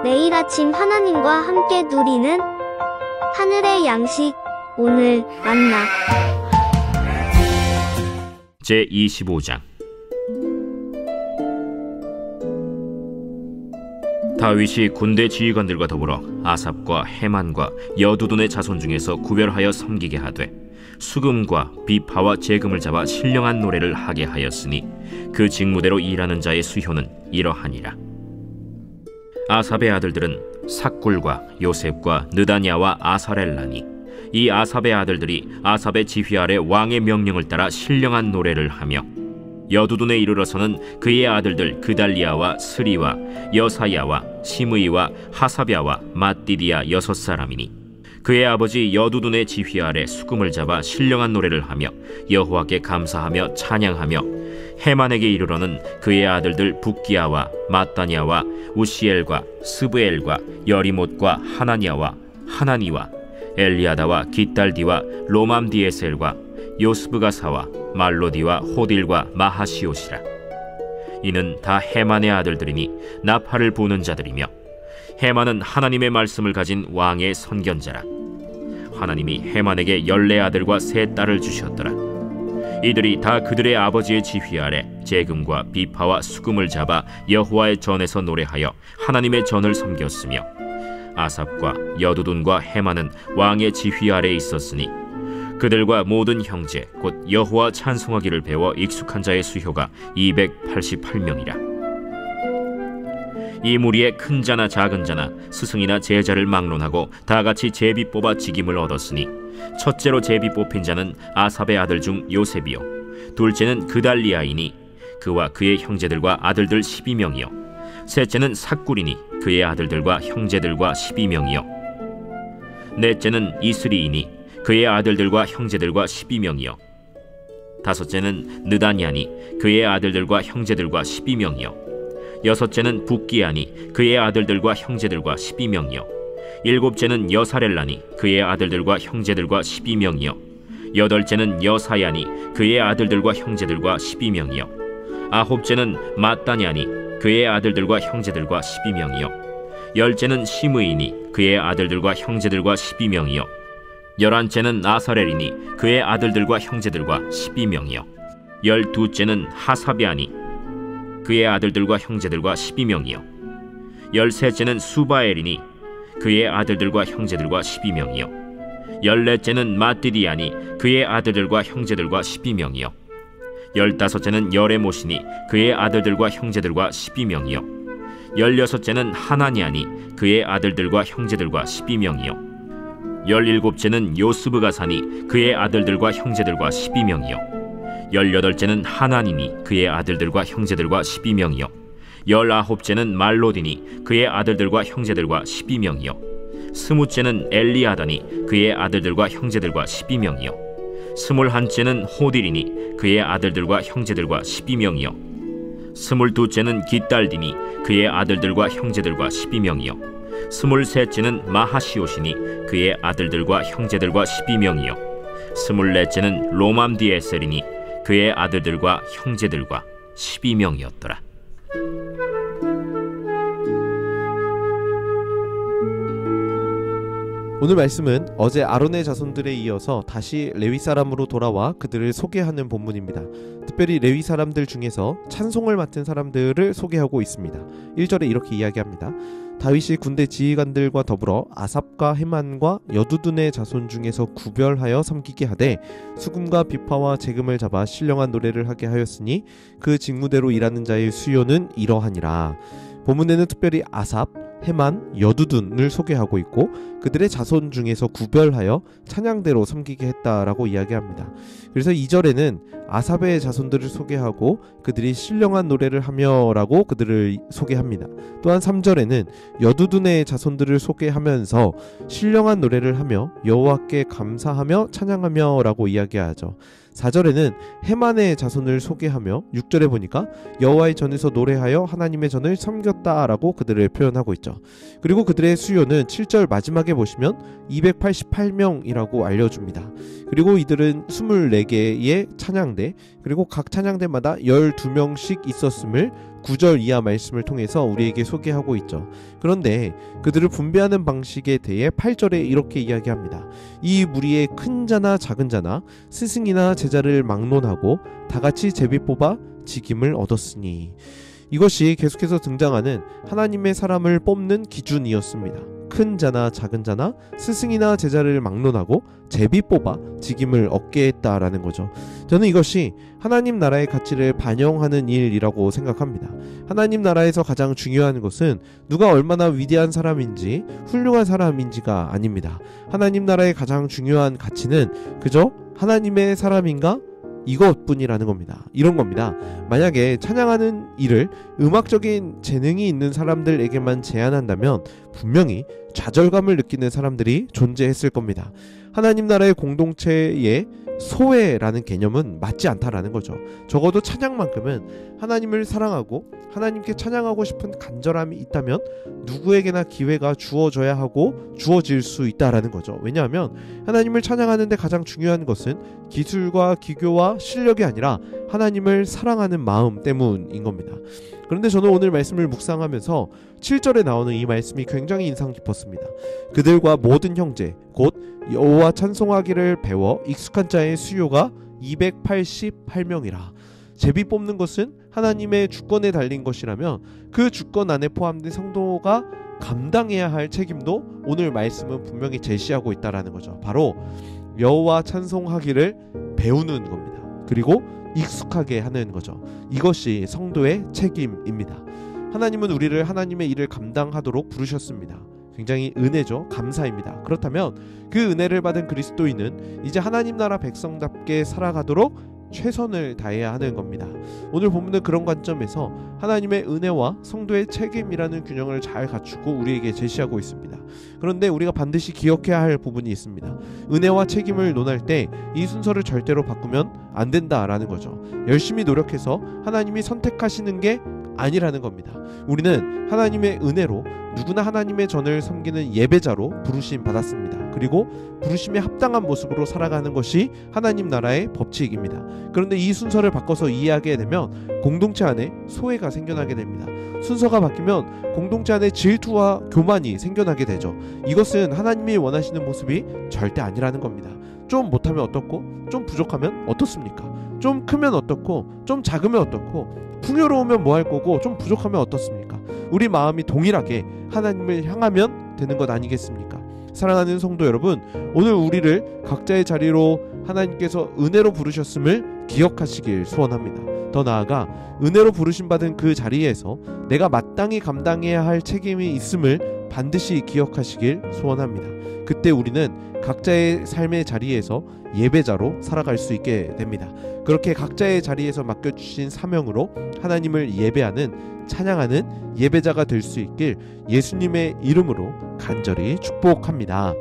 매일 아침 하나님과 함께 누리는 하늘의 양식, 오늘 만나. 제25장. 다윗이 군대 지휘관들과 더불어 아삽과 헤만과 여두둔의 자손 중에서 구별하여 섬기게 하되 수금과 비파와 재금을 잡아 신령한 노래를 하게 하였으니 그 직무대로 일하는 자의 수효는 이러하니라. 아삽의 아들들은 삭굴과 요셉과 느다냐와 아사렐라니, 이 아삽의 아들들이 아삽의 지휘 아래 왕의 명령을 따라 신령한 노래를 하며, 여두둔에 이르러서는 그의 아들들 그달리아와 스리와 여사야와 시므이와 하사랴와 맏디디아 6사람이니 그의 아버지 여두둔의 지휘 아래 수금을 잡아 신령한 노래를 하며 여호와께 감사하며 찬양하며, 헤만에게 이르러는 그의 아들들 붓기야와 마따냐와 우시엘과 스브엘과 여리못과 하나냐와 하나니와 엘리아다와 깃달디와 로맘디에셀과 요스브가사와 말로디와 호딜과 마하시옷이라. 이는 다 헤만의 아들들이니 나팔을 부는 자들이며, 헤만은 하나님의 말씀을 가진 왕의 선견자라. 하나님이 헤만에게 14아들과 3딸을 주셨더라. 이들이 다 그들의 아버지의 지휘 아래 재금과 비파와 수금을 잡아 여호와의 전에서 노래하여 하나님의 전을 섬겼으며, 아삽과 여두둔과 헤만은 왕의 지휘 아래에 있었으니 그들과 모든 형제 곧 여호와 찬송하기를 배워 익숙한 자의 수효가 288명이라. 이 무리에 큰 자나 작은 자나 스승이나 제자를 막론하고 다같이 제비 뽑아 직임을 얻었으니, 첫째로 제비 뽑힌 자는 아삽의 아들 중 요셉이요, 둘째는 그달리아이니 그와 그의 형제들과 아들들 12명이요, 셋째는 삭굴이니 그의 아들들과 형제들과 12명이요, 넷째는 이스리이니 그의 아들들과 형제들과 12명이요, 다섯째는 느다냐니 그의 아들들과 형제들과 12명이요, 여섯째는 붓기야니 그의 아들들과 형제들과 12명이요, 일곱째는 여사렐라니 그의 아들들과 형제들과 12명이요, 여덟째는 여사야니 그의 아들들과 형제들과 12명이요, 아홉째는 마따냐니 그의 아들들과 형제들과 12명이요, 열째는 시므이니 그의 아들들과 형제들과 12명이요, 11째는 아사렐이니 그의 아들들과 형제들과 12명이요, 12째는 하사랴니 그의 아들들과 형제들과 12명이요, 13째는 수바엘이니 그의 아들들과 형제들과 12명이요, 14째는 맏디디아니 그의 아들들과 형제들과 12명이요, 15째는 여레못이니 그의 아들들과 형제들과 12명이요, 16째는 하나냐니 그의 아들들과 형제들과 12명이요, 17째는 요스브가사니 그의 아들들과 형제들과 12명이요, 18째는 하나니니 그의 아들들과 형제들과 12명이요, 19째는 말로디니 그의 아들들과 형제들과 12명이요, 20째는 엘리아다니 그의 아들들과 형제들과 12명이요, 21째는 호딜이니 그의 아들들과 형제들과 12명이요, 22째는 깃달디니 그의 아들들과 형제들과 12명이요, 23째는 마하시옷이니 그의 아들들과 형제들과 12명이요, 24째는 로맘디에셀이니 그의 아들들과 형제들과 12명이었더라. 오늘 말씀은 어제 아론의 자손들에 이어서 다시 레위 사람으로 돌아와 그들을 소개하는 본문입니다. 특별히 레위 사람들 중에서 찬송을 맡은 사람들을 소개하고 있습니다. 1절에 이렇게 이야기합니다. 다윗이 군대 지휘관들과 더불어 아삽과 헤만과 여두둔의 자손 중에서 구별하여 섬기게 하되 수금과 비파와 재금을 잡아 신령한 노래를 하게 하였으니 그 직무대로 일하는 자의 수요는 이러하니라. 본문에는 특별히 아삽, 헤만, 여두둔을 소개하고 있고 그들의 자손 중에서 구별하여 찬양대로 섬기게 했다라고 이야기합니다. 그래서 2절에는 아삽의 자손들을 소개하고 그들이 신령한 노래를 하며 라고 그들을 소개합니다. 또한 3절에는 여두둔의 자손들을 소개하면서 신령한 노래를 하며 여호와께 감사하며 찬양하며 라고 이야기하죠. 4절에는 헤만의 자손을 소개하며 6절에 보니까 여호와의 전에서 노래하여 하나님의 전을 섬겼다라고 그들을 표현하고 있죠. 그리고 그들의 수요는 7절 마지막에 보시면 288명이라고 알려줍니다. 그리고 이들은 24개의 찬양대, 그리고 각 찬양대마다 12명씩 있었음을 9절 이하 말씀을 통해서 우리에게 소개하고 있죠. 그런데 그들을 분배하는 방식에 대해 8절에 이렇게 이야기합니다. 이 무리의 큰 자나 작은 자나 스승이나 제자를 막론하고 다같이 제비 뽑아 직임을 얻었으니, 이것이 계속해서 등장하는 하나님의 사람을 뽑는 기준이었습니다. 큰 자나 작은 자나 스승이나 제자를 막론하고 제비 뽑아 직임을 얻게 했다라는 거죠. 저는 이것이 하나님 나라의 가치를 반영하는 일이라고 생각합니다. 하나님 나라에서 가장 중요한 것은 누가 얼마나 위대한 사람인지 훌륭한 사람인지가 아닙니다. 하나님 나라의 가장 중요한 가치는 그저 하나님의 사람인가? 이것뿐이라는 겁니다. 이런 겁니다. 만약에 찬양하는 일을 음악적인 재능이 있는 사람들에게만 제한한다면 분명히 좌절감을 느끼는 사람들이 존재했을 겁니다. 하나님 나라의 공동체의 소외라는 개념은 맞지 않다라는 거죠. 적어도 찬양만큼은 하나님을 사랑하고 하나님께 찬양하고 싶은 간절함이 있다면 누구에게나 기회가 주어져야 하고 주어질 수 있다라는 거죠. 왜냐하면 하나님을 찬양하는데 가장 중요한 것은 기술과 기교와 실력이 아니라 하나님을 사랑하는 마음 때문인 겁니다. 그런데 저는 오늘 말씀을 묵상하면서 7절에 나오는 이 말씀이 굉장히 인상 깊었습니다. 그들과 모든 형제 곧 여호와 찬송하기를 배워 익숙한 자의 수요가 288명이라. 제비 뽑는 것은 하나님의 주권에 달린 것이라면 그 주권 안에 포함된 성도가 감당해야 할 책임도 오늘 말씀은 분명히 제시하고 있다라는 거죠. 바로 여호와 찬송하기를 배우는 겁니다. 그리고 익숙하게 하는 거죠. 이것이 성도의 책임입니다. 하나님은 우리를 하나님의 일을 감당하도록 부르셨습니다. 굉장히 은혜죠. 감사입니다. 그렇다면 그 은혜를 받은 그리스도인은 이제 하나님 나라 백성답게 살아가도록 최선을 다해야 하는 겁니다. 오늘 본문은 그런 관점에서 하나님의 은혜와 성도의 책임이라는 균형을 잘 갖추고 우리에게 제시하고 있습니다. 그런데 우리가 반드시 기억해야 할 부분이 있습니다. 은혜와 책임을 논할 때 이 순서를 절대로 바꾸면 안 된다라는 거죠. 열심히 노력해서 하나님이 선택하시는 게 아니라는 겁니다. 우리는 하나님의 은혜로 누구나 하나님의 전을 섬기는 예배자로 부르심 받았습니다. 그리고 부르심에 합당한 모습으로 살아가는 것이 하나님 나라의 법칙입니다. 그런데 이 순서를 바꿔서 이해하게 되면 공동체 안에 소외가 생겨나게 됩니다. 순서가 바뀌면 공동체 안에 질투와 교만이 생겨나게 되죠. 이것은 하나님이 원하시는 모습이 절대 아니라는 겁니다. 좀 못하면 어떻고, 좀 부족하면 어떻습니까? 좀 크면 어떻고, 좀 작으면 어떻고, 풍요로우면 뭐 할 거고, 좀 부족하면 어떻습니까? 우리 마음이 동일하게 하나님을 향하면 되는 것 아니겠습니까? 사랑하는 성도 여러분, 오늘 우리를 각자의 자리로 하나님께서 은혜로 부르셨음을 기억하시길 소원합니다. 더 나아가 은혜로 부르심받은 그 자리에서 내가 마땅히 감당해야 할 책임이 있음을 반드시 기억하시길 소원합니다. 그때 우리는 각자의 삶의 자리에서 예배자로 살아갈 수 있게 됩니다. 그렇게 각자의 자리에서 맡겨주신 사명으로 하나님을 예배하는, 찬양하는 예배자가 될 수 있길 예수님의 이름으로 간절히 축복합니다.